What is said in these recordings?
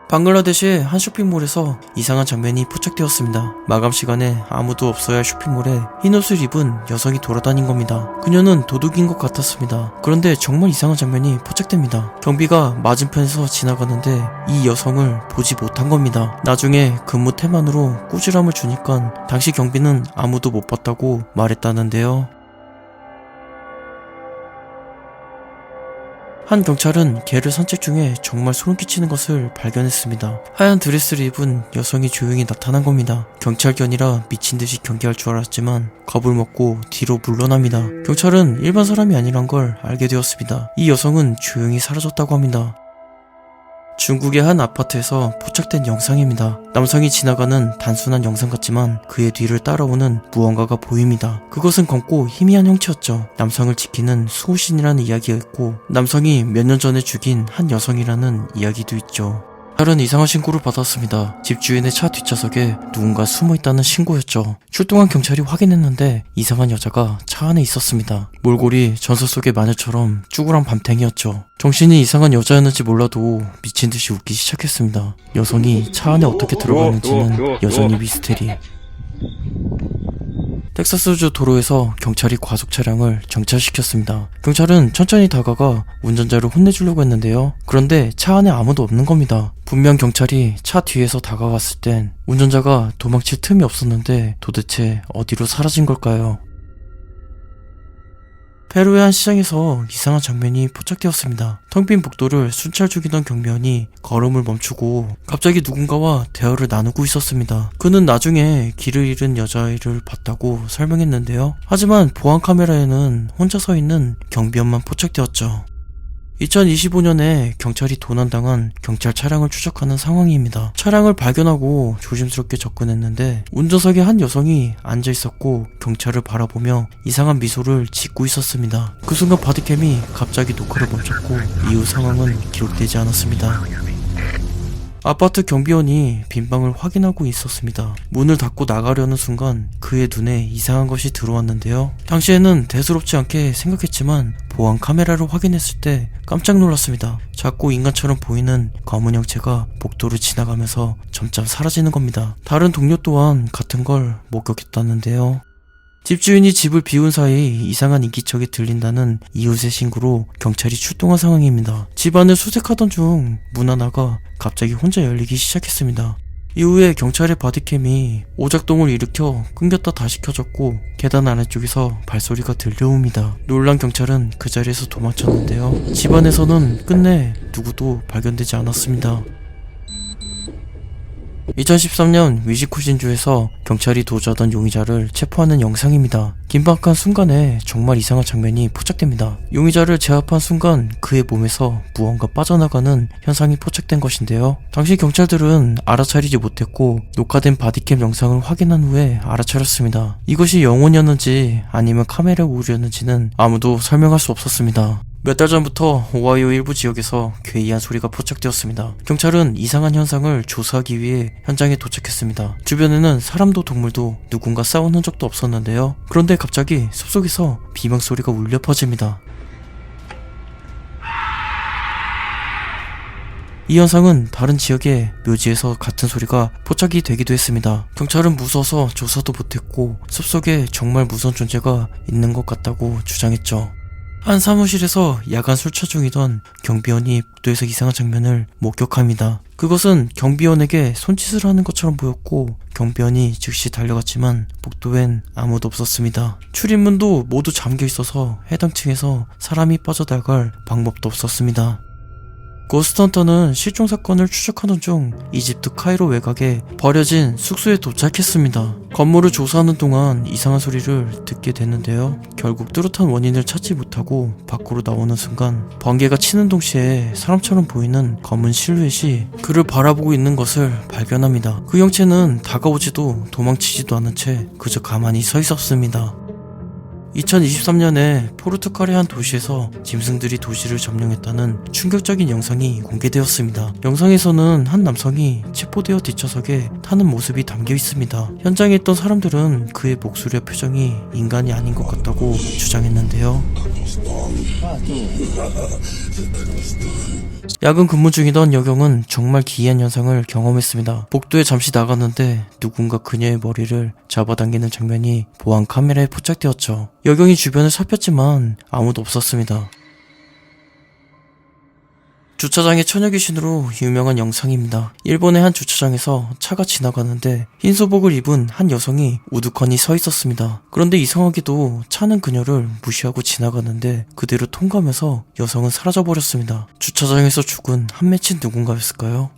방글라데시의 한 쇼핑몰에서 이상한 장면이 포착되었습니다. 마감 시간에 아무도 없어야 할 쇼핑몰에 흰 옷을 입은 여성이 돌아다닌 겁니다. 그녀는 도둑인 것 같았습니다. 그런데 정말 이상한 장면이 포착됩니다. 경비가 맞은편에서 지나가는데 이 여성을 보지 못한 겁니다. 나중에 근무 태만으로 꾸지람을 주니까 당시 경비는 아무도 못 봤다고 말했다는데요. 한 경찰은 개를 산책 중에 정말 소름 끼치는 것을 발견했습니다. 하얀 드레스를 입은 여성이 조용히 나타난 겁니다. 경찰견이라 미친듯이 경계할 줄 알았지만 겁을 먹고 뒤로 물러납니다. 경찰은 일반 사람이 아니란 걸 알게 되었습니다. 이 여성은 조용히 사라졌다고 합니다. 중국의 한 아파트에서 포착된 영상입니다. 남성이 지나가는 단순한 영상 같지만 그의 뒤를 따라오는 무언가가 보입니다. 그것은 검고 희미한 형체였죠. 남성을 지키는 수호신이라는 이야기가 있고 남성이 몇 년 전에 죽인 한 여성이라는 이야기도 있죠. 다른 이상한 신고를 받았습니다. 집주인의 차 뒷좌석에 누군가 숨어있다는 신고였죠. 출동한 경찰이 확인했는데 이상한 여자가 차 안에 있었습니다. 몰골이 전설 속의 마녀처럼 쭈그란 밤탱이였죠. 정신이 이상한 여자였는지 몰라도 미친듯이 웃기 시작했습니다. 여성이 차 안에 어떻게 들어갔는지는 여전히 미스테리. 텍사스주 도로에서 경찰이 과속 차량을 정차시켰습니다. 경찰은 천천히 다가가 운전자를 혼내주려고 했는데요. 그런데 차 안에 아무도 없는 겁니다. 분명 경찰이 차 뒤에서 다가갔을 땐 운전자가 도망칠 틈이 없었는데 도대체 어디로 사라진 걸까요? 페루의 한 시장에서 이상한 장면이 포착되었습니다. 텅 빈 복도를 순찰 중이던 경비원이 걸음을 멈추고 갑자기 누군가와 대화를 나누고 있었습니다. 그는 나중에 길을 잃은 여자아이를 봤다고 설명했는데요. 하지만 보안 카메라에는 혼자 서 있는 경비원만 포착되었죠. 2025년에 경찰이 도난당한 경찰 차량을 추적하는 상황입니다. 차량을 발견하고 조심스럽게 접근했는데 운전석에 한 여성이 앉아있었고 경찰을 바라보며 이상한 미소를 짓고 있었습니다. 그 순간 바디캠이 갑자기 녹화를 멈췄고 이후 상황은 기록되지 않았습니다. 아파트 경비원이 빈방을 확인하고 있었습니다. 문을 닫고 나가려는 순간 그의 눈에 이상한 것이 들어왔는데요. 당시에는 대수롭지 않게 생각했지만 보안 카메라를 확인했을 때 깜짝 놀랐습니다. 작고 인간처럼 보이는 검은 형체가 복도를 지나가면서 점점 사라지는 겁니다. 다른 동료 또한 같은 걸 목격했다는데요. 집주인이 집을 비운 사이 이상한 인기척이 들린다는 이웃의 신고로 경찰이 출동한 상황입니다. 집안을 수색하던 중 문 하나가 갑자기 혼자 열리기 시작했습니다. 이후에 경찰의 바디캠이 오작동을 일으켜 끊겼다 다시 켜졌고 계단 아래쪽에서 발소리가 들려옵니다. 놀란 경찰은 그 자리에서 도망쳤는데요. 집안에서는 끝내 누구도 발견되지 않았습니다. 2013년 위시쿠신주에서 경찰이 도주하던 용의자를 체포하는 영상입니다. 긴박한 순간에 정말 이상한 장면이 포착됩니다. 용의자를 제압한 순간 그의 몸에서 무언가 빠져나가는 현상이 포착된 것인데요. 당시 경찰들은 알아차리지 못했고 녹화된 바디캠 영상을 확인한 후에 알아차렸습니다. 이것이 영혼이었는지 아니면 카메라 오류였는지는 아무도 설명할 수 없었습니다. 몇 달 전부터 오하이오 일부 지역에서 괴이한 소리가 포착되었습니다. 경찰은 이상한 현상을 조사하기 위해 현장에 도착했습니다. 주변에는 사람도 동물도 누군가 싸운 흔적도 없었는데요. 그런데 갑자기 숲속에서 비명 소리가 울려 퍼집니다. 이 현상은 다른 지역의 묘지에서 같은 소리가 포착이 되기도 했습니다. 경찰은 무서워서 조사도 못했고 숲속에 정말 무서운 존재가 있는 것 같다고 주장했죠. 한 사무실에서 야간 술차 중이던 경비원이 복도에서 이상한 장면을 목격합니다. 그것은 경비원에게 손짓을 하는 것처럼 보였고 경비원이 즉시 달려갔지만 복도엔 아무도 없었습니다. 출입문도 모두 잠겨 있어서 해당 층에서 사람이 빠져나갈 방법도 없었습니다. 고스트헌터는 실종 사건을 추적하던 중 이집트 카이로 외곽에 버려진 숙소에 도착했습니다. 건물을 조사하는 동안 이상한 소리를 듣게 됐는데요. 결국 뚜렷한 원인을 찾지 못하고 밖으로 나오는 순간 번개가 치는 동시에 사람처럼 보이는 검은 실루엣이 그를 바라보고 있는 것을 발견합니다. 그 형체는 다가오지도 도망치지도 않은 채 그저 가만히 서 있었습니다. 2023년에 포르투갈의 한 도시에서 짐승들이 도시를 점령했다는 충격적인 영상이 공개되었습니다. 영상에서는 한 남성이 체포되어 뒷좌석에 타는 모습이 담겨 있습니다. 현장에 있던 사람들은 그의 목소리와 표정이 인간이 아닌 것 같다고 주장했는데요. 야근 근무 중이던 여경은 정말 기이한 현상을 경험했습니다. 복도에 잠시 나갔는데 누군가 그녀의 머리를 잡아당기는 장면이 보안 카메라에 포착되었죠. 여경이 주변을 살폈지만 아무도 없었습니다. 주차장의 처녀귀신으로 유명한 영상입니다. 일본의 한 주차장에서 차가 지나가는데 흰 소복을 입은 한 여성이 우두커니 서 있었습니다. 그런데 이상하게도 차는 그녀를 무시하고 지나가는데 그대로 통과하면서 여성은 사라져버렸습니다. 주차장에서 죽은 한 맺힌 누군가였을까요?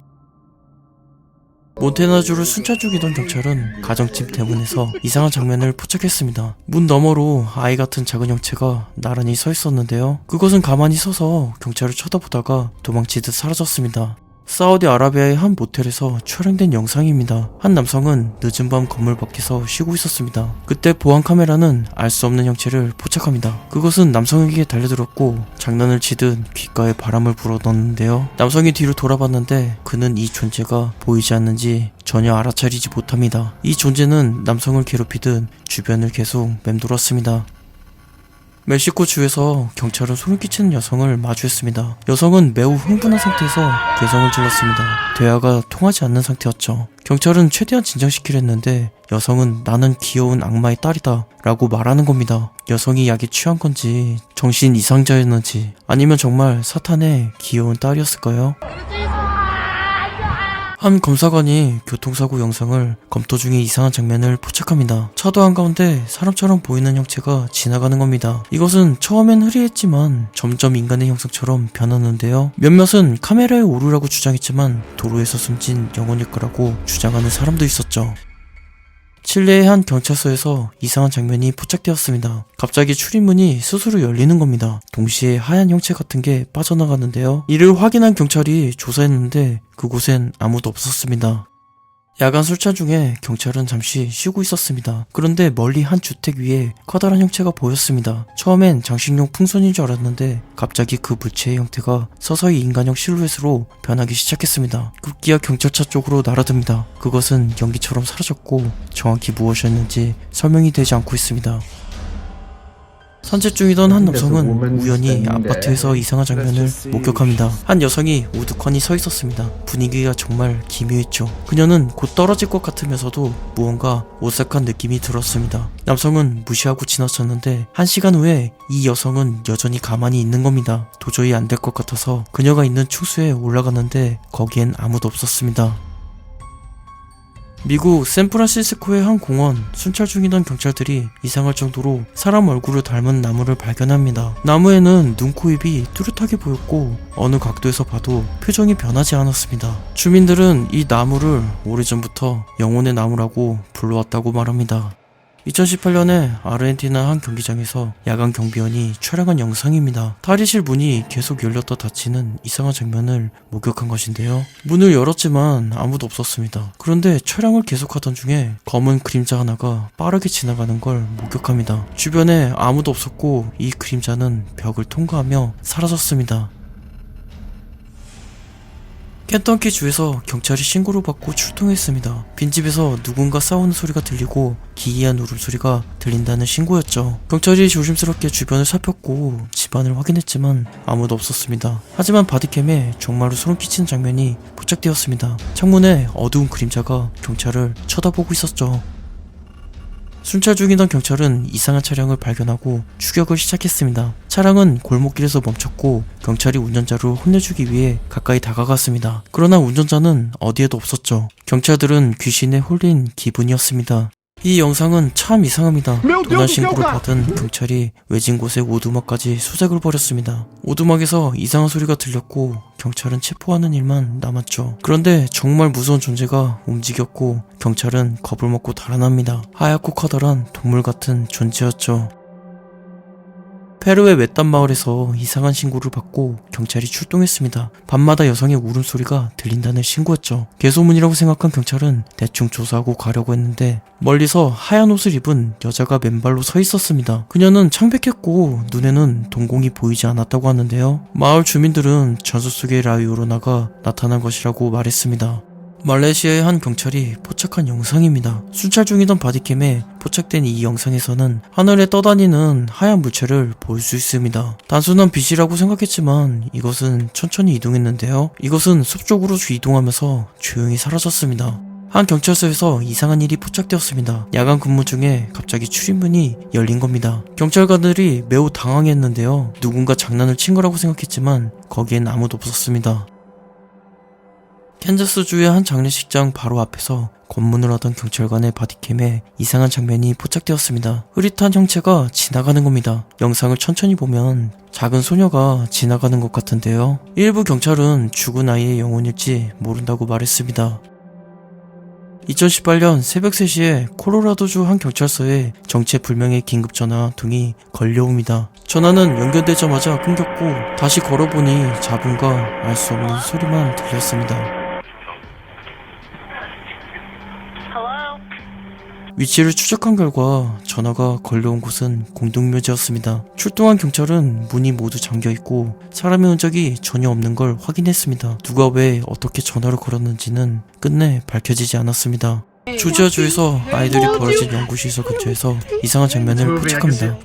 몬테나주를 순찰 중이던 경찰은 가정집 대문에서 이상한 장면을 포착했습니다. 문 너머로 아이 같은 작은 형체가 나란히 서 있었는데요. 그것은 가만히 서서 경찰을 쳐다보다가 도망치듯 사라졌습니다. 사우디아라비아의 한 모텔에서 촬영된 영상입니다. 한 남성은 늦은 밤 건물 밖에서 쉬고 있었습니다. 그때 보안 카메라는 알 수 없는 형체를 포착합니다. 그것은 남성에게 달려들었고 장난을 치듯 귓가에 바람을 불어넣었는데요. 남성이 뒤로 돌아봤는데 그는 이 존재가 보이지 않는지 전혀 알아차리지 못합니다. 이 존재는 남성을 괴롭히듯 주변을 계속 맴돌았습니다. 멕시코 주에서 경찰은 소름 끼치는 여성을 마주했습니다. 여성은 매우 흥분한 상태에서 괴성을 질렀습니다. 대화가 통하지 않는 상태였죠. 경찰은 최대한 진정시키려 했는데 여성은 나는 귀여운 악마의 딸이다 라고 말하는 겁니다. 여성이 약에 취한 건지 정신 이상자였는지 아니면 정말 사탄의 귀여운 딸이었을까요? 한 검사관이 교통사고 영상을 검토 중에 이상한 장면을 포착합니다. 차도 한가운데 사람처럼 보이는 형체가 지나가는 겁니다. 이것은 처음엔 흐리했지만 점점 인간의 형상처럼 변하는데요. 몇몇은 카메라에 오류라고 주장했지만 도로에서 숨진 영혼일 거라고 주장하는 사람도 있었죠. 칠레의 한 경찰서에서 이상한 장면이 포착되었습니다. 갑자기 출입문이 스스로 열리는 겁니다. 동시에 하얀 형체 같은 게 빠져나가는데요. 이를 확인한 경찰이 조사했는데 그곳엔 아무도 없었습니다. 야간 술차 중에 경찰은 잠시 쉬고 있었습니다. 그런데 멀리 한 주택 위에 커다란 형체가 보였습니다. 처음엔 장식용 풍선인 줄 알았는데 갑자기 그 물체의 형태가 서서히 인간형 실루엣으로 변하기 시작했습니다. 급기야 경찰차 쪽으로 날아듭니다. 그것은 연기처럼 사라졌고 정확히 무엇이었는지 설명이 되지 않고 있습니다. 산책 중이던 한 남성은 우연히 아파트에서 이상한 장면을 목격합니다. 한 여성이 우두커니 서 있었습니다. 분위기가 정말 기묘했죠. 그녀는 곧 떨어질 것 같으면서도 무언가 오싹한 느낌이 들었습니다. 남성은 무시하고 지나쳤는데 1시간 후에 이 여성은 여전히 가만히 있는 겁니다. 도저히 안 될 것 같아서 그녀가 있는 충수에 올라갔는데 거기엔 아무도 없었습니다. 미국 샌프란시스코의 한 공원, 순찰 중이던 경찰들이 이상할 정도로 사람 얼굴을 닮은 나무를 발견합니다. 나무에는 눈, 코, 입이 뚜렷하게 보였고 어느 각도에서 봐도 표정이 변하지 않았습니다. 주민들은 이 나무를 오래전부터 영혼의 나무라고 불러왔다고 말합니다. 2018년에 아르헨티나 한 경기장에서 야간 경비원이 촬영한 영상입니다. 탈의실 문이 계속 열렸다 닫히는 이상한 장면을 목격한 것인데요. 문을 열었지만 아무도 없었습니다. 그런데 촬영을 계속하던 중에 검은 그림자 하나가 빠르게 지나가는 걸 목격합니다. 주변에 아무도 없었고 이 그림자는 벽을 통과하며 사라졌습니다. 켄터키 주에서 경찰이 신고를 받고 출동했습니다. 빈집에서 누군가 싸우는 소리가 들리고 기이한 울음소리가 들린다는 신고였죠. 경찰이 조심스럽게 주변을 살폈고 집안을 확인했지만 아무도 없었습니다. 하지만 바디캠에 정말로 소름 끼치는 장면이 포착되었습니다. 창문에 어두운 그림자가 경찰을 쳐다보고 있었죠. 순찰 중이던 경찰은 이상한 차량을 발견하고 추격을 시작했습니다. 차량은 골목길에서 멈췄고 경찰이 운전자를 혼내주기 위해 가까이 다가갔습니다. 그러나 운전자는 어디에도 없었죠. 경찰들은 귀신에 홀린 기분이었습니다. 이 영상은 참 이상합니다. 도난 신고를 받은 경찰이 외진 곳에 오두막까지 수색을 벌였습니다. 오두막에서 이상한 소리가 들렸고 경찰은 체포하는 일만 남았죠. 그런데 정말 무서운 존재가 움직였고 경찰은 겁을 먹고 달아납니다. 하얗고 커다란 동물 같은 존재였죠. 페루의 외딴 마을에서 이상한 신고를 받고 경찰이 출동했습니다. 밤마다 여성의 울음소리가 들린다는 신고였죠. 개소문이라고 생각한 경찰은 대충 조사하고 가려고 했는데 멀리서 하얀 옷을 입은 여자가 맨발로 서 있었습니다. 그녀는 창백했고 눈에는 동공이 보이지 않았다고 하는데요. 마을 주민들은 전설 속의 라이오로나가 나타난 것이라고 말했습니다. 말레이시아의 한 경찰이 포착한 영상입니다. 순찰 중이던 바디캠에 포착된 이 영상에서는 하늘에 떠다니는 하얀 물체를 볼 수 있습니다. 단순한 빛이라고 생각했지만 이것은 천천히 이동했는데요. 이것은 숲 쪽으로 이동하면서 조용히 사라졌습니다. 한 경찰서에서 이상한 일이 포착되었습니다. 야간 근무 중에 갑자기 출입문이 열린 겁니다. 경찰관들이 매우 당황했는데요. 누군가 장난을 친 거라고 생각했지만 거기엔 아무도 없었습니다. 캔자스주의 한 장례식장 바로 앞에서 검문을 하던 경찰관의 바디캠에 이상한 장면이 포착되었습니다. 흐릿한 형체가 지나가는 겁니다. 영상을 천천히 보면 작은 소녀가 지나가는 것 같은데요. 일부 경찰은 죽은 아이의 영혼일지 모른다고 말했습니다. 2018년 새벽 3시에 콜로라도주 한 경찰서에 정체불명의 긴급전화 등이 걸려옵니다. 전화는 연결되자마자 끊겼고 다시 걸어보니 잡음과 알 수 없는 소리만 들렸습니다. 위치를 추적한 결과 전화가 걸려온 곳은 공동묘지였습니다. 출동한 경찰은 문이 모두 잠겨있고 사람의 흔적이 전혀 없는 걸 확인했습니다. 누가 왜 어떻게 전화를 걸었는지는 끝내 밝혀지지 않았습니다. 조지아주에서 아이들이 벌어진 연구시설 근처에서 이상한 장면을 포착합니다.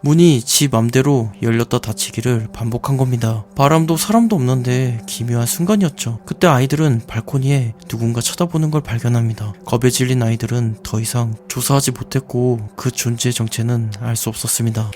문이 지 맘대로 열렸다 닫히기를 반복한 겁니다. 바람도 사람도 없는데 기묘한 순간이었죠. 그때 아이들은 발코니에 누군가 쳐다보는 걸 발견합니다. 겁에 질린 아이들은 더 이상 조사하지 못했고 그 존재의 정체는 알 수 없었습니다.